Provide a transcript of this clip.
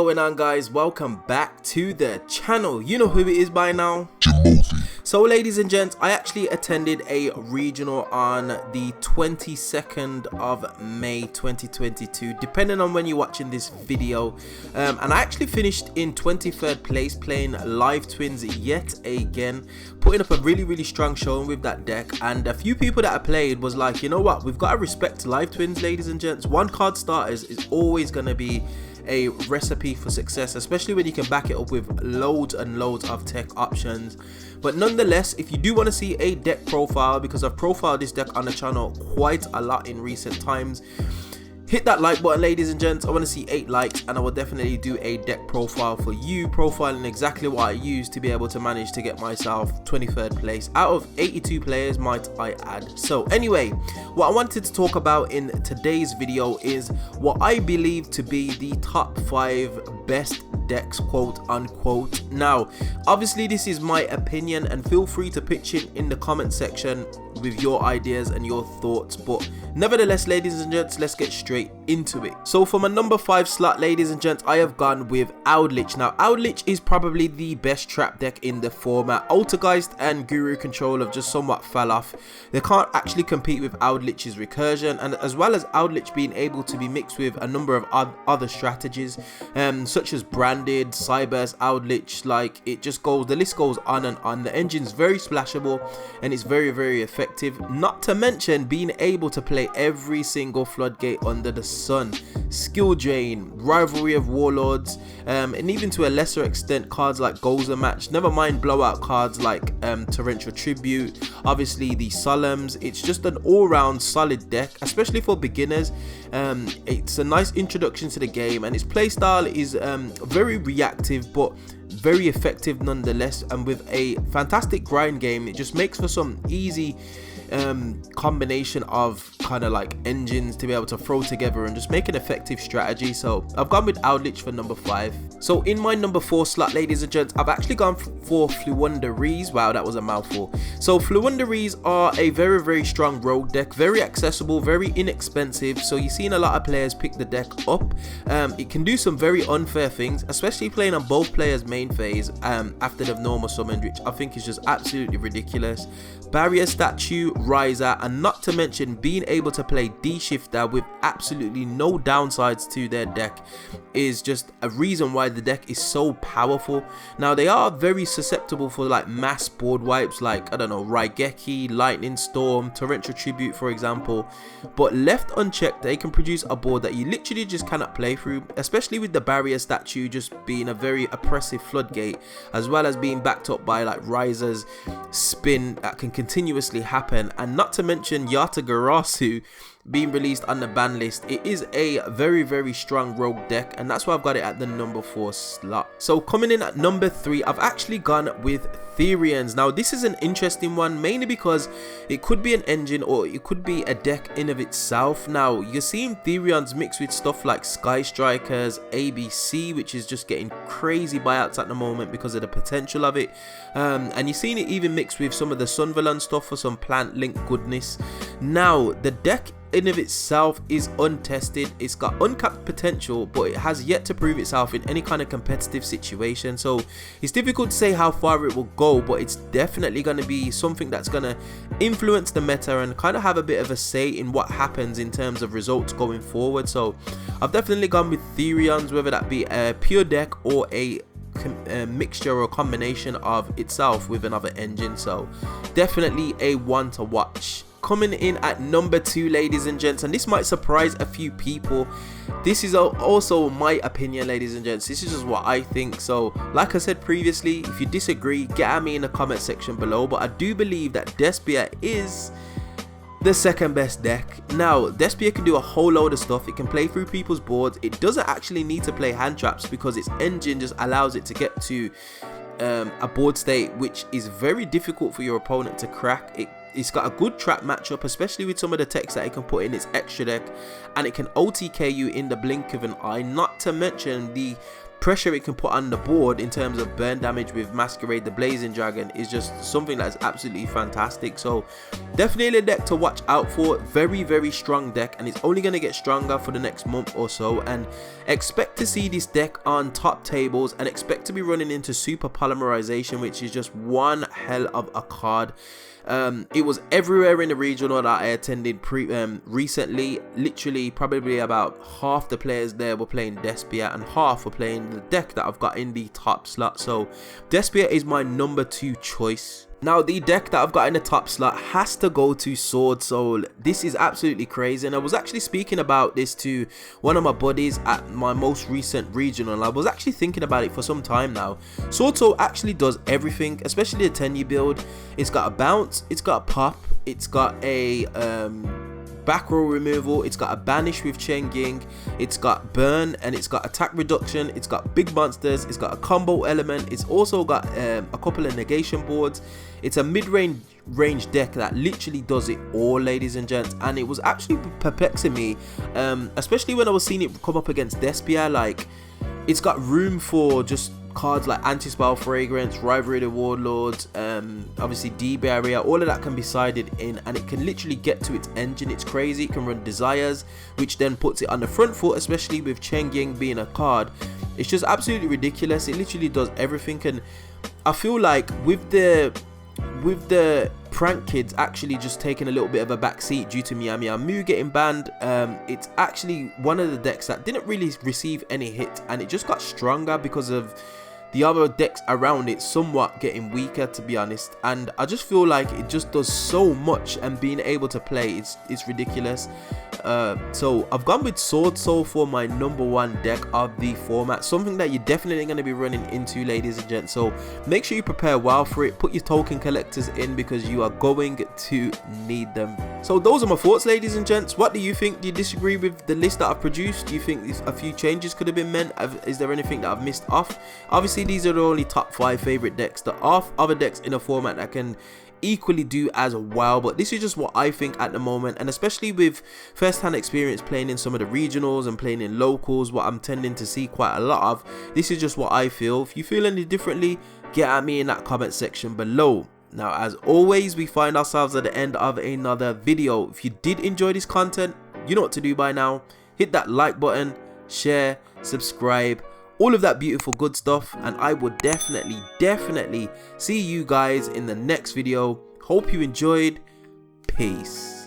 going on, guys? Welcome back to the channel. You know who it is by now, Jimothy. So ladies and gents, I actually attended a regional on the 22nd of May 2022, depending on when you're watching this video, and I actually finished in 23rd place playing live twins yet again, putting up a really strong showing with that deck. And a few people that I played was like, you know what, we've got to respect live twins, ladies and gents. One card starters is always going to be a recipe for success, especially when you can back it up with loads and loads of tech options. But nonetheless, if you do want to see a deck profile, because I've profiled this deck on the channel quite a lot in recent times, hit that like button, ladies and gents. I want to see 8 likes and I will definitely do a deck profile for you, profiling exactly what I use to be able to manage to get myself 23rd place out of 82 players, might I add. So anyway, what I wanted to talk about in today's video is what I believe to be the top 5 best decks, quote unquote. Now obviously this is my opinion, and feel free to pitch in the comment section with your ideas and your thoughts, but nevertheless, ladies and gents, let's get straight into it. So for my number 5 slot, ladies and gents, I have gone with Owdlich. Now Owdlich is probably the best trap deck in the format. Altergeist and Guru Control have just somewhat fell off. They can't actually compete with Owdlich's Recursion, and as well as Owdlich being able to be mixed with a number of other strategies, such as Branded, Cyberse, Owdlich, like it just goes, the list goes on and on. The engine's very splashable and it's very effective, not to mention being able to play every single floodgate under the sun. Skill Drain, Rivalry of Warlords, and even to a lesser extent cards like Gozer Match, never mind blowout cards like Torrential Tribute, obviously the Solemns. It's just an all-round solid deck, especially for beginners. It's a nice introduction to the game, and its playstyle is very reactive but very effective nonetheless, and with a fantastic grind game. It just makes for some easy combination of kind of like engines to be able to throw together and just make an effective strategy. So I've gone with Owdlich for number 5. So in my number 4 slot, ladies and gents, I've actually gone for Floowandereeze. Wow, that was a mouthful. So Floowandereeze are a very strong rogue deck, very accessible, very inexpensive. So you've seen a lot of players pick the deck up. It can do some very unfair things, especially playing on both players' main phase after they've normal summoned, which I think is just absolutely ridiculous. Barrier Statue, Riser, and not to mention being able to play D-Shifter with absolutely no downsides to their deck is just a reason why the deck is so powerful. Now they are very susceptible for like mass board wipes, like I don't know, Raigeki, Lightning Storm, Torrential Tribute for example, but left unchecked they can produce a board that you literally just cannot play through, especially with the Barrier Statue just being a very oppressive floodgate, as well as being backed up by like Riser's spin that can continuously happen, and not to mention Yatagarasu being released on the ban list. It is a very strong rogue deck, and that's why I've got it at the number 4 slot. So coming in at number 3, I've actually gone with Therians. Now this is an interesting one, mainly because it could be an engine or it could be a deck in of itself. Now you're seeing Therians mixed with stuff like Sky Strikers, ABC, which is just getting crazy buyouts at the moment because of the potential of it, and you're seeing it even mixed with some of the Sunverland stuff for some plant link goodness. Now the deck in of itself is untested. It's got uncapped potential, but it has yet to prove itself in any kind of competitive situation, so it's difficult to say how far it will go, but it's definitely going to be something that's going to influence the meta and kind of have a bit of a say in what happens in terms of results going forward. So I've definitely gone with Therians, whether that be a pure deck or a mixture or a combination of itself with another engine. So definitely a one to watch. Coming in at number 2, ladies and gents, and this might surprise a few people, this is also my opinion, ladies and gents. This is just what I think. So like I said previously, if you disagree, get at me in the comment section below, but I do believe that Despia is the second best deck. Now Despia can do a whole load of stuff. It can play through people's boards. It doesn't actually need to play hand traps because its engine just allows it to get to a board state which is very difficult for your opponent to crack. It's got a good trap matchup, especially with some of the techs that it can put in its extra deck, and it can OTK you in the blink of an eye, not to mention the pressure it can put on the board in terms of burn damage with Masquerade the Blazing Dragon is just something that's absolutely fantastic. So definitely a deck to watch out for. Very strong deck, and it's only going to get stronger for the next month or so, and expect to see this deck on top tables, and expect to be running into Super Polymerization, which is just one hell of a card. It was everywhere in the regional that I attended recently. Literally probably about half the players there were playing Despia and half were playing the deck that I've got in the top slot. So Despia is my number 2 choice. Now the deck that I've got in the top slot has to go to Sword Soul. This is absolutely crazy, and I was actually speaking about this to one of my buddies at my most recent regional. I was actually thinking about it for some time now. Sword Soul actually does everything, especially the 10-year build. It's got a bounce, it's got a pop, it's got a back row removal, it's got a banish with Cheng Ying, it's got burn, and it's got attack reduction, it's got big monsters, it's got a combo element, it's also got a couple of negation boards. It's a mid-range deck that literally does it all, ladies and gents, and it was actually perplexing me, especially when I was seeing it come up against Despia. Like, it's got room for just cards like Anti-Spell Fragrance, Rivalry of the Warlords, obviously D-Barrier, all of that can be sided in, and it can literally get to its engine. It's crazy. It can run Desires, which then puts it on the front foot, especially with Cheng Ying being a card. It's just absolutely ridiculous. It literally does everything, and I feel like with the prank kids actually just taking a little bit of a backseat due to Miami Amu getting banned, it's actually one of the decks that didn't really receive any hit, and it just got stronger because of the other decks around it somewhat getting weaker, to be honest. And I just feel like it just does so much, and being able to play, it's ridiculous. So I've gone with Sword Soul for my number 1 deck of the format, something that you're definitely going to be running into, ladies and gents. So make sure you prepare well for it. Put your token collectors in, because you are going to need them. So those are my thoughts, ladies and gents. What do you think? Do you disagree with the list that I've produced? Do you think a few changes could have been meant? Is there anything that I've missed off? Obviously these are the only top 5 favorite decks. There are other decks in a format that can equally do as well, but this is just what I think at the moment, and especially with first-hand experience playing in some of the regionals and playing in locals, what I'm tending to see quite a lot of, this is just what I feel. If you feel any differently, get at me in that comment section below. Now, as always, we find ourselves at the end of another video. If you did enjoy this content, you know what to do by now. Hit that like button, share, subscribe, all of that beautiful good stuff, and I would definitely see you guys in the next video. Hope you enjoyed. Peace.